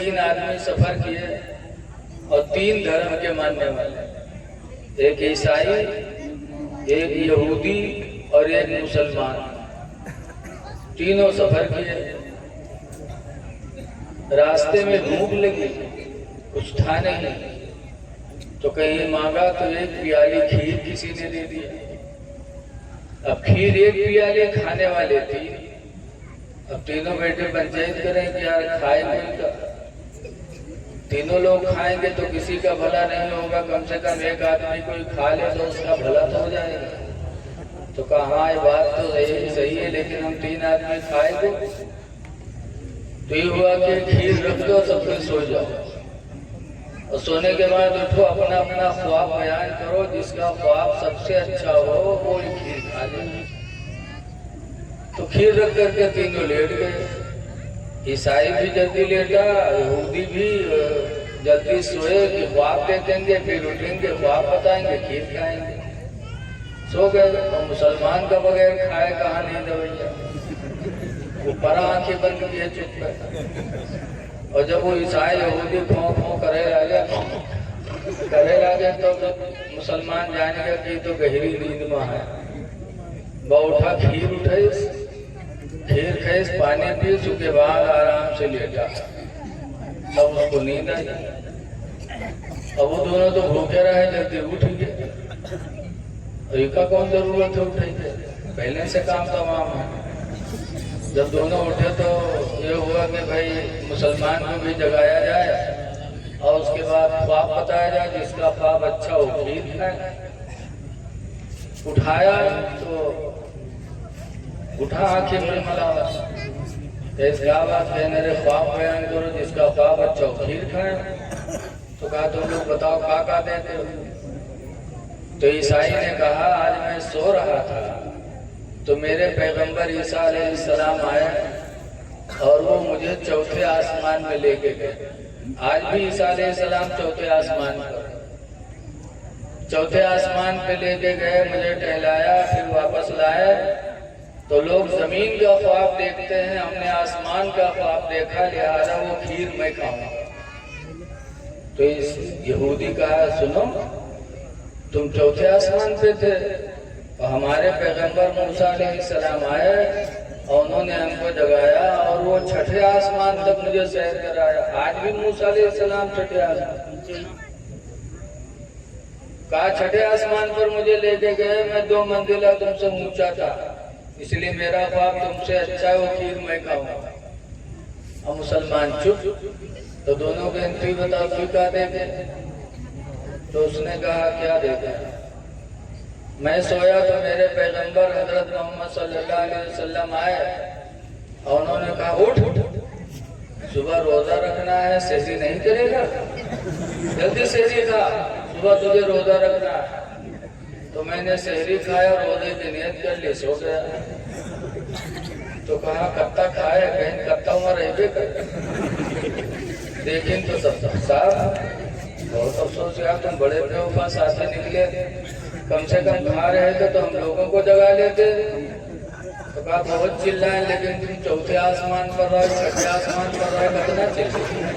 तीन आदमी सफर किए और तीन धर्म के मानने वाले, एक ईसाई, एक यहूदी और एक मुसलमान। तीनों सफर किए। रास्ते में भूख लगी, कुछ था नहीं, तो कहीं मांगा तो एक प्याली खीर किसी ने दे दिया। अब खीर एक प्याली खाने वाले तीन। अब तीनों बैठे पंचायत करें कि यार खाए मिलकर, तीनों लोग खाएंगे तो किसी का भला नहीं होगा, कम से कम एक आदमी कोई खा ले तो उसका भला तो हो जाएगा। तो कहा हाँ ये बात तो सही है, लेकिन हम तीन आदमी खाएंगे। तो ये हुआ कि खीर रख दो, सब कोई सो जाओ और सोने के बाद उठो, अपना अपना ख्वाब बयान करो, जिसका ख्वाब सबसे अच्छा हो वो खीर खा ले। तो खीर रख करके तीनों लेट गए। ईसाई भी जल्दी लेटा, यहूदी भी जल्दी सोए कि ख्वाब देखेंगे, फिर उठेंगे, ख्वाब बताएंगे, खीर खाएंगे, सो गए। और मुसलमान का बगैर खाए कहाँ नहीं दवैया, वो परा आंखें बंद किए चुप है। और जब वो ईसाई यहूदी फों फों करे लगे तो मुसलमान जाने का कि तो गहरी नींद में है। वो उठा, खीर उठाई, खीर खाई, पानी पी, उसके बाद आराम से लेटा। तब उसको नींद आई। अब वो दोनों तो भूखे रहे, जल्दी उठ गए। इनका कौन जरूरत है उठेंगे, पहले से काम तमाम है। जब दोनों उठे तो ये हुआ कि भाई मुसलमान को भी जगाया जाए और उसके बाद ख्वाब बताया जाए, जिसका ख्वाब अच्छा हो खीर खाए। उठाया तो उठा, आंखें में मलावा, क्या बात है, मेरे ख्वाब बयान करो, जिसका ख्वाब अच्छा हो खीर खाए। तो कहा तुम लोग बताओ क्या देते हो। तो ईसाई ने कहा आज मैं सो रहा था तो मेरे पैगंबर ईसा अलैहिस्सलाम आए और वो मुझे चौथे आसमान में लेके गए। आज भी ईसा अलैहिस्सलाम चौथे आसमान पर, चौथे आसमान पे लेके गए, मुझे टहलाया, फिर वापस लाए। तो लोग जमीन का ख्वाब देखते हैं, हमने आसमान का ख्वाब देखा, लिहाजा वो खीर मैं खाऊंगा। तो इस यहूदी कहा सुनो, तुम चौथे आसमान पे थे और हमारे पैगंबर मूसा अलैहिस्सलाम आए और उन्होंने हमको जगाया और वो छठे आसमान तक मुझे सैर कराया। आज भी मूसा अलैहिस्सलाम छठे आसमान, कहा छठे आसमान पर मुझे लेके गए, मैं 2 मंजिला तुमसे ऊंचा था, इसलिए मेरा ख्वाब तुमसे अच्छा वो खीर मैं खाऊंगा। और मुसलमान चुप। तो दोनों के इंतरी बताओ क्यों क्या देखे। तो उसने कहा क्या देखे, मैं सोया तो मेरे पैगंबर हजरत मोहम्मद सल्लल्लाहु अलैहि वसल्लम आए और उन्होंने कहा उठ, सुबह रोजा रखना है, सेहरी नहीं करेगा, जल्दी सेहरी खा, सुबह तुझे रोजा रखना है। तो मैंने सेहरी खाया, रोजे की नियत कर ली, सो गया। तो कहा कत्ता खाए, कहीं कत्ता वहां रह देखें तो सब साफ। बहुत अफसोस यार, तुम बड़े बेवफा साथी निकले, कम से कम खा रहे थे तो हम लोगों को जगा लेते। तो कहा बहुत चिल्लाए, लेकिन तुम चौथे आसमान पर रहे, छठे आसमान पर रहे, कितना चिल्लाए।